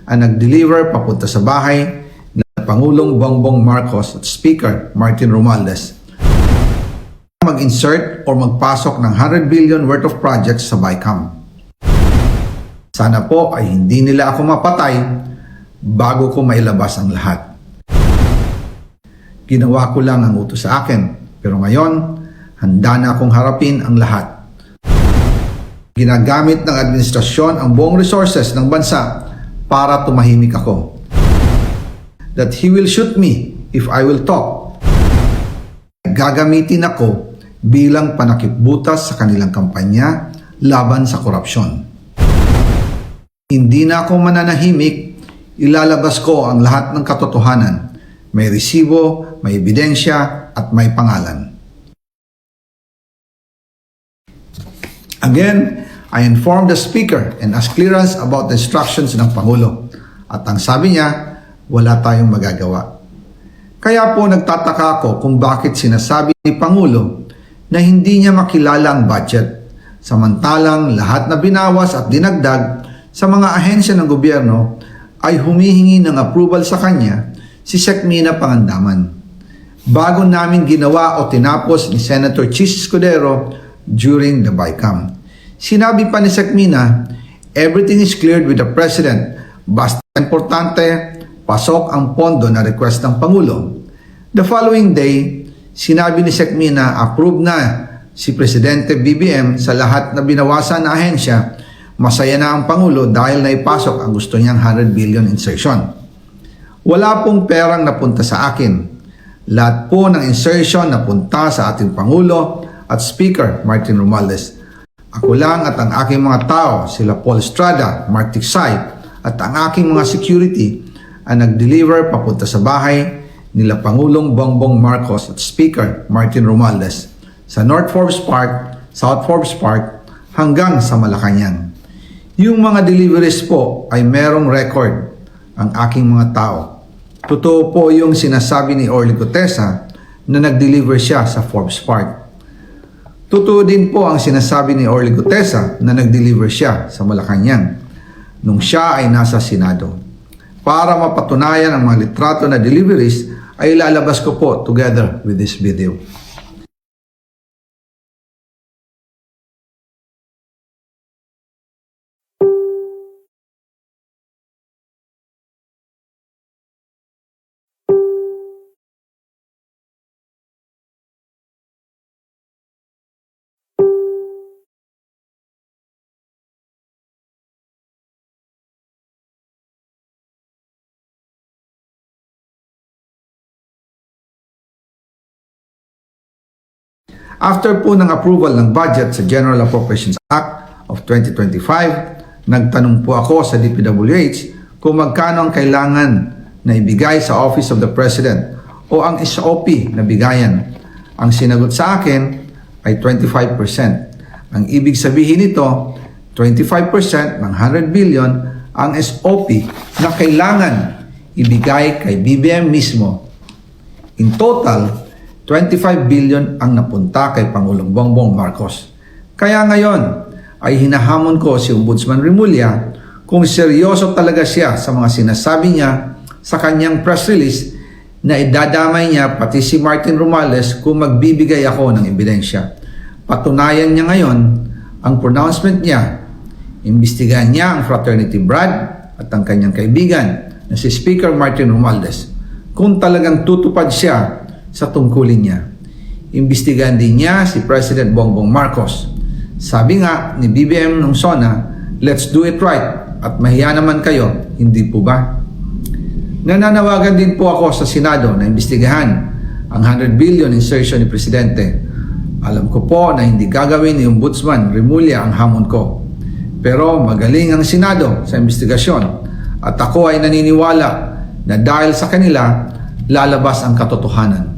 ang nag-deliver papunta sa bahay ng Pangulong Bongbong Marcos at Speaker Martin Romualdez mag-insert o magpasok ng 100 billion worth of projects sa BICAM. Sana po ay hindi nila ako mapatay bago ko mailabas ang lahat. Ginawa ko lang ang utos sa akin, pero ngayon, handa na akong harapin ang lahat. Ginagamit ng administrasyon ang buong resources ng bansa para tumahimik ako. That he will shoot me if I will talk. Gagamitin ako bilang panakipbutas sa kanilang kampanya laban sa korupsyon. Hindi na ako mananahimik, ilalabas ko ang lahat ng katotohanan. May resibo, may ebidensya, at may pangalan. Again, I informed the Speaker and asked clearance about the instructions ng Pangulo. At ang sabi niya, wala tayong magagawa. Kaya po nagtataka ako kung bakit sinasabi ni Pangulo na hindi niya makilala ang budget. Samantalang lahat na binawas at dinagdag sa mga ahensya ng gobyerno ay humihingi ng approval sa kanya si Sec. Mina Pangandaman. Bago namin ginawa o tinapos ni Senator Chis Escudero during the BICAM. Sinabi pa ni Sec. Mina, everything is cleared with the President. Basta importante, pasok ang pondo na request ng Pangulo. The following day, sinabi ni Sec. Mina, approve na si Presidente BBM sa lahat na binawasan na ahensya. Masaya na ang Pangulo dahil naipasok ang gusto niyang 100 billion insertion. Wala pong perang napunta sa akin. Lahat po ng insertion napunta sa ating Pangulo at Speaker Martin Romualdez. Ako lang at ang aking mga tao, sila Paul Estrada, Mark Tiksay, at ang aking mga security ang nag-deliver papunta sa bahay nila Pangulong Bongbong Marcos at Speaker Martin Romualdez sa North Forbes Park, South Forbes Park hanggang sa Malacanang. Yung mga deliveries po ay merong record ang aking mga tao. Totoo po yung sinasabi ni Orly Gutesa na nag-deliver siya sa Forbes Park. Totoo din po ang sinasabi ni Orly Gutesa na nag-deliver siya sa Malacanang nung siya ay nasa Senado. Para mapatunayan ang mga litrato na deliveries ay ilalabas ko po together with this video. After po ng approval ng budget sa General Appropriations Act of 2025, nagtanong po ako sa DPWH kung magkano ang kailangan na ibigay sa Office of the President o ang SOP na bigayan. Ang sinagot sa akin ay 25%. Ang ibig sabihin nito, 25% ng 100 billion ang SOP na kailangan ibigay kay BBM mismo. In total, 25 billion ang napunta kay Pangulong Bongbong Marcos. Kaya ngayon ay hinahamon ko si Ombudsman Remulla kung seryoso talaga siya sa mga sinasabi niya sa kanyang press release na idadamay niya pati si Martin Romualdez kung magbibigay ako ng ebidensya. Patunayan niya ngayon ang pronouncement niya. Imbestigahan niya ang fraternity Brad at ang kanyang kaibigan na si Speaker Martin Romualdez kung talagang tutupad siya sa tungkulin niya. Imbestigahan din niya si President Bongbong Marcos. Sabi nga ni BBM nung SONA, let's do it right at mahiya naman kayo, hindi po ba? Nananawagan din po ako sa Senado na imbestigahan ang 100 billion insertion ni Presidente. Alam ko po na hindi gagawin ni Ombudsman Remulla ang hamon ko. Pero magaling ang Senado sa imbestigasyon at ako ay naniniwala na dahil sa kanila, lalabas ang katotohanan.